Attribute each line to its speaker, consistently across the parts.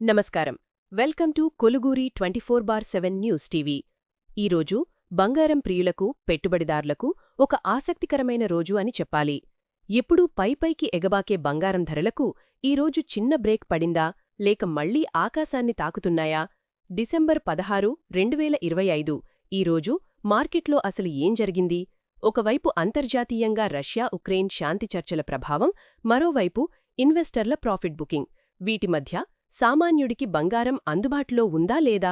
Speaker 1: నమస్కారం. Welcome to Koluguri 24/7 news TV. ఈరోజు బంగారం ప్రియులకు, పెట్టుబడిదారులకు ఒక ఆసక్తికరమైన రోజు అని చెప్పాలి. ఎప్పుడూ పైపైకి ఎగబాకే బంగారం ధరలకు ఈరోజు చిన్న బ్రేక్ పడిందా, లేక మళ్లీ ఆకాశాన్ని తాకుతున్నాయా? డిసెంబర్ 16, 2025 ఈరోజు మార్కెట్లో అసలు ఏం జరిగింది? ఒకవైపు అంతర్జాతీయంగా రష్యా-ఉక్రెయిన్ శాంతి చర్చల ప్రభావం, మరోవైపు ఇన్వెస్టర్ల ప్రాఫిట్ బుకింగ్. వీటి మధ్య సామాన్యుడికి బంగారం అందుబాటులో ఉందా లేదా?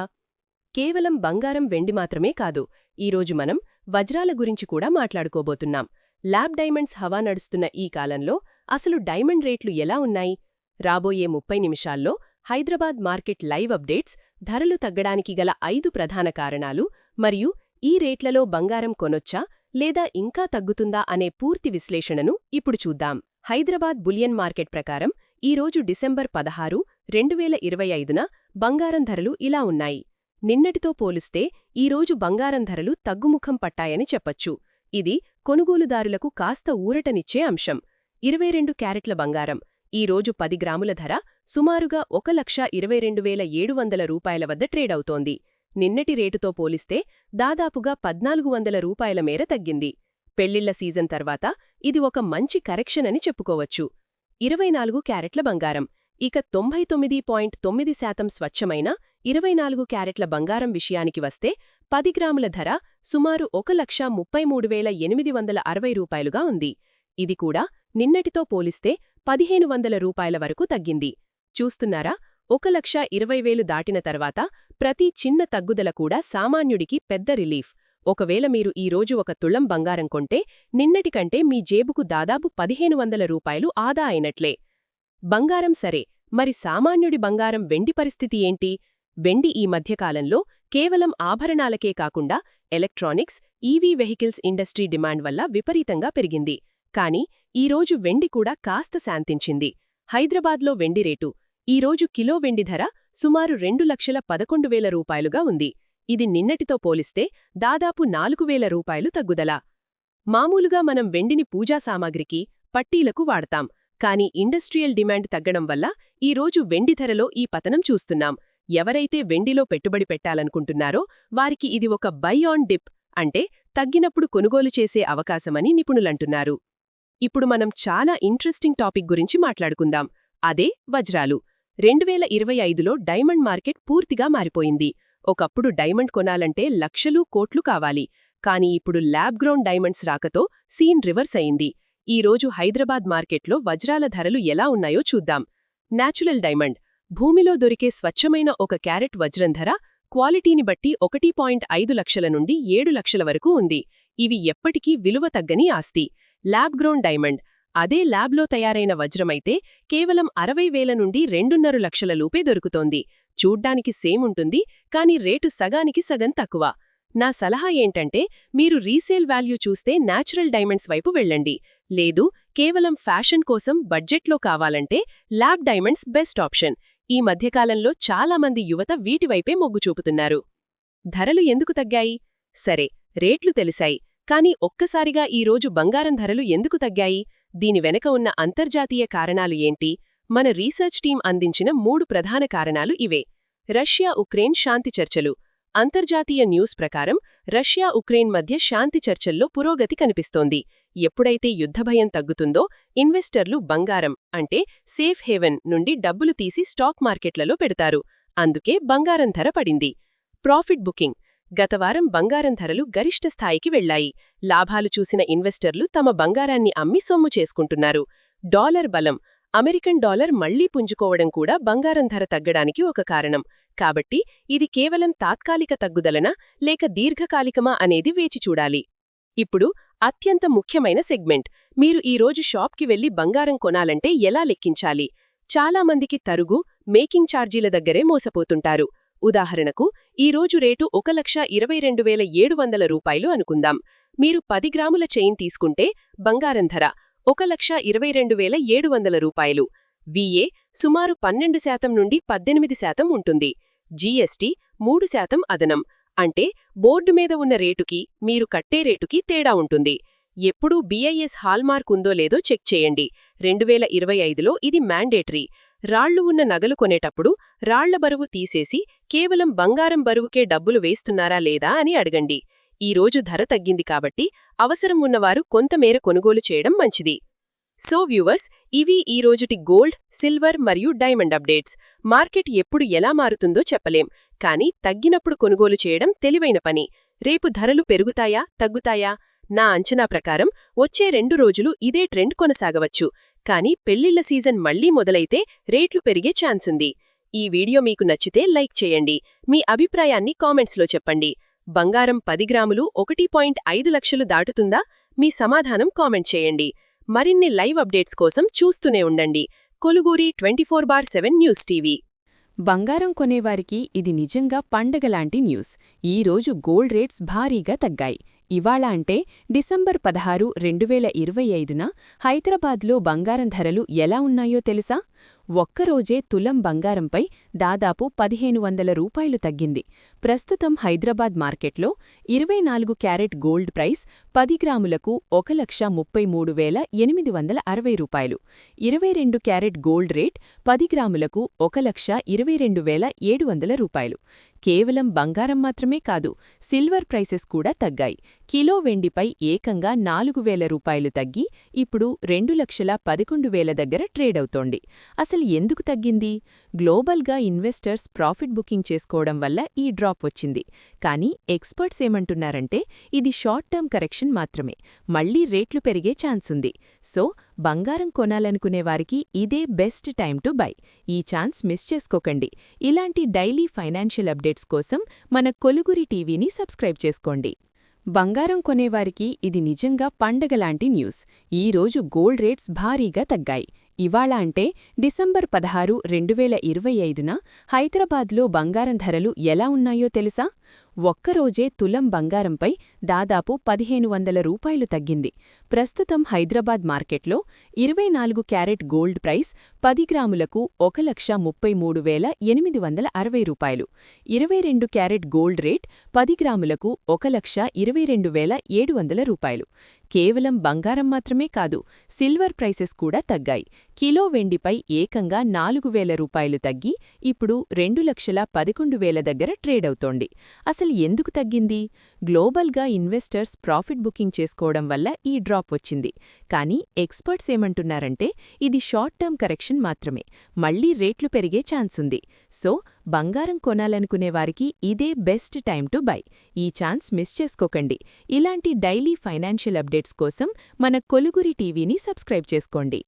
Speaker 1: కేవలం బంగారం వెండి మాత్రమే కాదు, ఈరోజు మనం వజ్రాల గురించి కూడా మాట్లాడుకోబోతున్నాం. ల్యాబ్ డైమండ్స్ హవా నడుస్తున్న ఈ కాలంలో అసలు డైమండ్ రేట్లు ఎలా ఉన్నాయి? రాబోయే 30 నిమిషాల్లో హైదరాబాద్ మార్కెట్ లైవ్ అప్డేట్స్, ధరలు తగ్గడానికి గల 5 ప్రధాన కారణాలు మరియు ఈ రేట్లలో బంగారం కొనొచ్చా లేదా ఇంకా తగ్గుతుందా అనే పూర్తి విశ్లేషణను ఇప్పుడు చూద్దాం. హైదరాబాద్ బులియన్ మార్కెట్ ప్రకారం ఈరోజు డిసెంబర్ 16, 2025న బంగారం ధరలు ఇలా ఉన్నాయి. నిన్నటితో పోలిస్తే ఈరోజు బంగారం ధరలు తగ్గుముఖం పట్టాయని చెప్పొచ్చు. ఇది కొనుగోలుదారులకు కాస్త ఊరటనిచ్చే అంశం. 22 క్యారెట్ల బంగారం ఈరోజు 10 గ్రాముల ధర సుమారుగా 1,22,700 రూపాయల వద్ద ట్రేడవుతోంది. నిన్నటి రేటుతో పోలిస్తే దాదాపుగా 1,400 రూపాయల మేర తగ్గింది. పెళ్లిళ్ల సీజన్ తర్వాత ఇది ఒక మంచి కరెక్షన్ అని చెప్పుకోవచ్చు. 24 క్యారెట్ల బంగారం ఇక 99.9% స్వచ్ఛమైన 24 క్యారెట్ల బంగారం విషయానికి వస్తే 10 గ్రాముల ధర సుమారు 1,33,860 రూపాయలుగా ఉంది. ఇది కూడా నిన్నటితో పోలిస్తే 1,500 రూపాయల వరకు తగ్గింది. చూస్తున్నారా, 1,20,000 దాటిన తర్వాత ప్రతి చిన్న తగ్గుదల కూడా సామాన్యుడికి పెద్ద రిలీఫ్. ఒకవేళ మీరు ఈరోజు ఒక తుళం బంగారం కొంటే నిన్నటికంటే మీ జేబుకు దాదాపు 1,500 రూపాయలు ఆదా అయినట్లే. బంగారం సరే, మరి సామాన్యుడి బంగారం వెండి పరిస్థితి ఏంటి? వెండి ఈ మధ్యకాలంలో కేవలం ఆభరణాలకే కాకుండా electronics, EV vehicles industry demand వల్ల విపరీతంగా పెరిగింది. కానీ ఈరోజు వెండి కూడా కాస్త శాంతించింది. హైదరాబాద్లో వెండి రేటు ఈరోజు కిలో వెండి ధర సుమారు 2,11,000 రూపాయలుగా ఉంది. ఇది నిన్నటితో పోలిస్తే దాదాపు 4,000 రూపాయలు తగ్గుదల. మామూలుగా మనం వెండిని పూజా సామాగ్రికి, పట్టీలకు వాడతాం. కానీ ఇండస్ట్రియల్ డిమాండ్ తగ్గడం వల్ల ఈరోజు వెండి ధరలో ఈ పతనం చూస్తున్నాం. ఎవరైతే వెండిలో పెట్టుబడి పెట్టాలనుకుంటున్నారో వారికి ఇది ఒక బై ఆన్ డిప్, అంటే తగ్గినప్పుడు కొనుగోలు చేసే అవకాశమని నిపుణులంటున్నారు. ఇప్పుడు మనం చాలా ఇంట్రెస్టింగ్ టాపిక్ గురించి మాట్లాడుకుందాం. అదే వజ్రాలు. 2025లో డైమండ్ మార్కెట్ పూర్తిగా మారిపోయింది. ఒకప్పుడు డైమండ్ కొనాలంటే లక్షలు, కోట్లు కావాలి. కానీ ఇప్పుడు ల్యాబ్ గ్రౌండ్ డైమండ్స్ రాకతో సీన్ రివర్స్ అయింది. ఈరోజు హైదరాబాద్ మార్కెట్లో వజ్రాల ధరలు ఎలా ఉన్నాయో చూద్దాం. న్యాచురల్ డైమండ్ భూమిలో దొరికే స్వచ్ఛమైన 1 క్యారెట్ వజ్రం ధర క్వాలిటీని బట్టి 1.5 లక్షల నుండి 7 లక్షల వరకు ఉంది. ఇవి ఎప్పటికీ విలువ తగ్గని ఆస్తి. ల్యాబ్ గ్రౌండ్ డైమండ్ అదే ల్యాబ్లో తయారైన వజ్రమైతే కేవలం 60,000 నుండి 2.5 లక్షల లోపే దొరుకుతోంది. చూడ్డానికి సేమ్ ఉంటుంది, కానీ రేటు సగానికి సగం తక్కువ. నా సలహా ఏంటంటే మీరు రీసేల్ వాల్యూ చూస్తే న్యాచురల్ డైమండ్స్ వైపు వెళ్ళండి. లేదు, కేవలం ఫ్యాషన్ కోసం బడ్జెట్లో కావాలంటే ల్యాబ్ డైమండ్స్ బెస్ట్ ఆప్షన్. ఈ మధ్యకాలంలో చాలామంది యువత వీటివైపే మొగ్గు చూపుతున్నారు. ధరలు ఎందుకు తగ్గాయి? సరే, రేట్లు తెలిసాయి, కానీ ఒక్కసారిగా ఈరోజు బంగారం ధరలు ఎందుకు తగ్గాయి? దీని వెనక ఉన్న అంతర్జాతీయ కారణాలు ఏంటి? మన రీసెర్చ్ టీం అందించిన 3 ప్రధాన కారణాలు ఇవే. రష్యా-ఉక్రెయిన్ శాంతి చర్చలు. అంతర్జాతీయ న్యూస్ ప్రకారం రష్యా-ఉక్రెయిన్ మధ్య శాంతి చర్చల్లో పురోగతి కనిపిస్తోంది. ఎప్పుడైతే యుద్ధభయం తగ్గుతుందో ఇన్వెస్టర్లు బంగారం, అంటే సేఫ్ హేవెన్ నుండి డబ్బులు తీసి స్టాక్ మార్కెట్లలో పెడతారు. అందుకే బంగారం ధర పడింది. Profit booking. గతవారం బంగారం ధరలు గరిష్ట స్థాయికి వెళ్లాయి. లాభాలు చూసిన ఇన్వెస్టర్లు తమ బంగారాన్ని అమ్మి సొమ్ము చేసుకుంటున్నారు. డాలర్ బలం. అమెరికన్ డాలర్ మళ్లీ పుంజుకోవడం కూడా బంగారం ధర తగ్గడానికి ఒక కారణం. కాబట్టి ఇది కేవలం తాత్కాలిక తగ్గుదలనా లేక దీర్ఘకాలికమా అనేది వేచి చూడాలి. ఇప్పుడు అత్యంత ముఖ్యమైన సెగ్మెంట్. మీరు ఈరోజు షాప్కి వెళ్లి బంగారం కొనాలంటే ఎలా లెక్కించాలి? చాలామందికి తరుగు, మేకింగ్ ఛార్జీల దగ్గరే మోసపోతుంటారు. ఉదాహరణకు ఈరోజు రేటు 1,22,700 రూపాయలు అనుకుందాం. మీరు 10 గ్రాముల చైన్ తీసుకుంటే బంగారం ధర 1,22,700 రూపాయలు. విఏ సుమారు 12% నుండి 18% ఉంటుంది. జీఎస్టీ 3% అదనం. అంటే బోర్డు మీద ఉన్న రేటుకి మీరు కట్టే రేటుకి తేడా ఉంటుంది. ఎప్పుడూ BIS హాల్మార్క్ ఉందో లేదో చెక్ చేయండి. 2025లో ఇది మ్యాండేటరీ. రాళ్లు ఉన్న నగలు కొనేటప్పుడు రాళ్ల బరువు తీసేసి కేవలం బంగారం బరువుకే డబ్బులు వేస్తున్నారా లేదా అని అడగండి. ఈరోజు ధర తగ్గింది కాబట్టి అవసరం ఉన్నవారు కొంతమేర కొనుగోలు చేయడం మంచిది. సో వ్యూవర్స్, ఇవి ఈరోజుటి గోల్డ్, సిల్వర్ మరియు డైమండ్ అప్డేట్స్. మార్కెట్ ఎప్పుడు ఎలా మారుతుందో చెప్పలేం, కానీ తగ్గినప్పుడు కొనుగోలు చేయడం తెలివైన పని. రేపు ధరలు పెరుగుతాయా, తగ్గుతాయా? నా అంచనా ప్రకారం వచ్చే 2 రోజులు ఇదే ట్రెండ్ కొనసాగవచ్చు. కానీ పెళ్లిళ్ల సీజన్ మళ్లీ మొదలైతే రేట్లు పెరిగే ఛాన్సుంది. ఈ వీడియో మీకు నచ్చితే లైక్ చేయండి. మీ అభిప్రాయాన్ని కామెంట్స్లో చెప్పండి. బంగారం 10 గ్రాములు 1.5 లక్షలు దాటుతుందా? మీ సమాధానం కామెంట్ చేయండి. మరిన్ని లైవ్ అప్డేట్స్ కోసం చూస్తూనే ఉండండి. Koluguri 24/7 news TV.
Speaker 2: బంగారం కొనేవారికి ఇది నిజంగా పండగలాంటి న్యూస్. ఈరోజు గోల్డ్ రేట్స్ భారీగా తగ్గాయి. ఇవాళ అంటే డిసెంబర్ 16, 2025న హైదరాబాద్లో బంగారం ధరలు ఎలా ఉన్నాయో తెలుసా? ఒక్కరోజే తులం బంగారంపై దాదాపు 1500 రూపాయలు తగ్గింది. ప్రస్తుతం హైదరాబాద్ మార్కెట్లో 24 క్యారెట్ గోల్డ్ ప్రైస్ 10 గ్రాములకు 1,33,860 రూపాయలు. 22 క్యారెట్ గోల్డ్ రేట్ 10 గ్రాములకు 1,22,700 రూపాయలు. కేవలం బంగారం మాత్రమే కాదు, సిల్వర్ ప్రైసెస్ కూడా తగ్గాయి. కిలో వెండిపై ఏకంగా 4,000 రూపాయలు తగ్గి ఇప్పుడు 2,11,000 దగ్గర ట్రేడవుతోంది. అసలు ఎందుకు తగ్గింది? గ్లోబల్గా ఇన్వెస్టర్స్ ప్రాఫిట్ బుకింగ్ చేసుకోవడం వల్ల ఈ డ్రాప్ వచ్చింది. కానీ ఎక్స్పర్ట్స్ ఏమంటున్నారంటే ఇది షార్ట్ టర్మ్ కరెక్షన్ మాత్రమే, మళ్లీ రేట్లు పెరిగే ఛాన్సుంది. సో బంగారం కొనాలనుకునేవారికి ఇదే బెస్ట్ టైం టు బై. ఈ ఛాన్స్ మిస్ చేసుకోకండి. ఇలాంటి డైలీ ఫైనాన్షియల్ అప్డేట్స్ కోసం మన కొలుగురి టీవీని సబ్స్క్రైబ్ చేసుకోండి. బంగారం కొనేవారికి ఇది నిజంగా పండగలాంటి న్యూస్. ఈరోజు గోల్డ్ రేట్స్ భారీగా తగ్గాయి. ఇవాళ అంటే డిసెంబర్ 16, 2025న హైదరాబాద్లో బంగారం ధరలు ఎలా ఉన్నాయో తెలుసా? ఒక్కరోజే తులం బంగారంపై దాదాపు 1500 రూపాయలు తగ్గింది. ప్రస్తుతం హైదరాబాద్ మార్కెట్లో 24 క్యారెట్ గోల్డ్ ప్రైస్ 10 గ్రాములకు 1,33,860 రూపాయలు. 22 క్యారెట్ గోల్డ్ రేట్ 10 గ్రాములకు 1,22,700 రూపాయలు. కేవలం బంగారం మాత్రమే కాదు, సిల్వర్ ప్రైసెస్ కూడా తగ్గాయి. కిలో వెండిపై ఏకంగా 4,000 రూపాయలు తగ్గి ఇప్పుడు 2,11,000 దగ్గర ట్రేడవుతోంది. అసలు ఎందుకు తగ్గింది? గ్లోబల్గా ఇన్వెస్టర్స్ ప్రాఫిట్ బుకింగ్ చేసుకోవడం వల్ల ఈ డ్రాప్ వచ్చింది. కానీ ఎక్స్పర్ట్స్ ఏమంటున్నారంటే ఇది షార్ట్ టర్మ్ కరెక్షన్ మాత్రమే, మళ్లీ రేట్లు పెరిగే ఛాన్సుంది. సో బంగారం కొనాలనుకునేవారికి ఇదే బెస్ట్ టైం టు బై. ఈ ఛాన్స్ మిస్ చేసుకోకండి. ఇలాంటి డైలీ ఫైనాన్షియల్ అప్డేట్స్ కోసం మన కొలుగురి టీవీని సబ్స్క్రైబ్ చేసుకోండి.